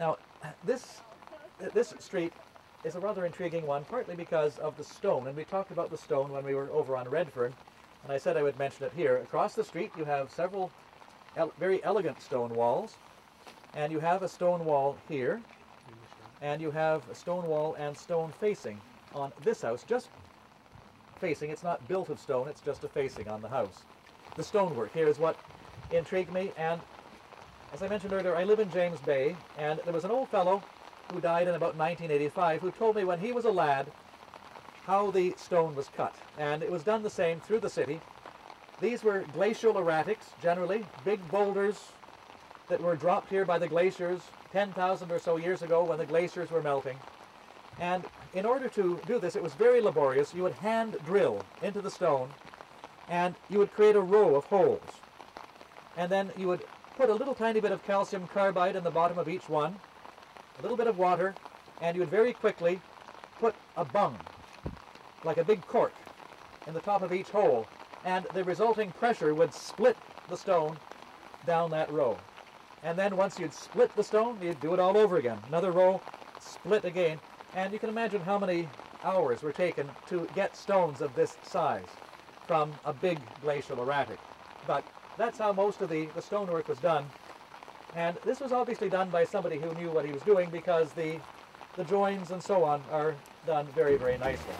Now, this street is a rather intriguing one, partly because of the stone, and we talked about the stone when we were over on Redfern, and I said I would mention it here. Across the street you have several very elegant stone walls, and you have a stone wall here, and you have a stone wall and stone facing on this house, just facing. It's not built of stone, it's just a facing on the house. The stonework here is what intrigued me, and as I mentioned earlier, I live in James Bay, and there was an old fellow who died in about 1985 who told me when he was a lad how the stone was cut, and it was done the same through the city. These were glacial erratics, generally, big boulders that were dropped here by the glaciers 10,000 or so years ago when the glaciers were melting. And in order to do this, it was very laborious. You would hand drill into the stone, and you would create a row of holes. And then you would put a little tiny bit of calcium carbide in the bottom of each one, a little bit of water, and you would very quickly put a bung, like a big cork, in the top of each hole, and the resulting pressure would split the stone down that row. And then once you'd split the stone, you'd do it all over again. Another row, split again, and you can imagine how many hours were taken to get stones of this size from a big glacial erratic. But that's how most of the stonework was done. And this was obviously done by somebody who knew what he was doing, because the joins and so on are done very, very nicely.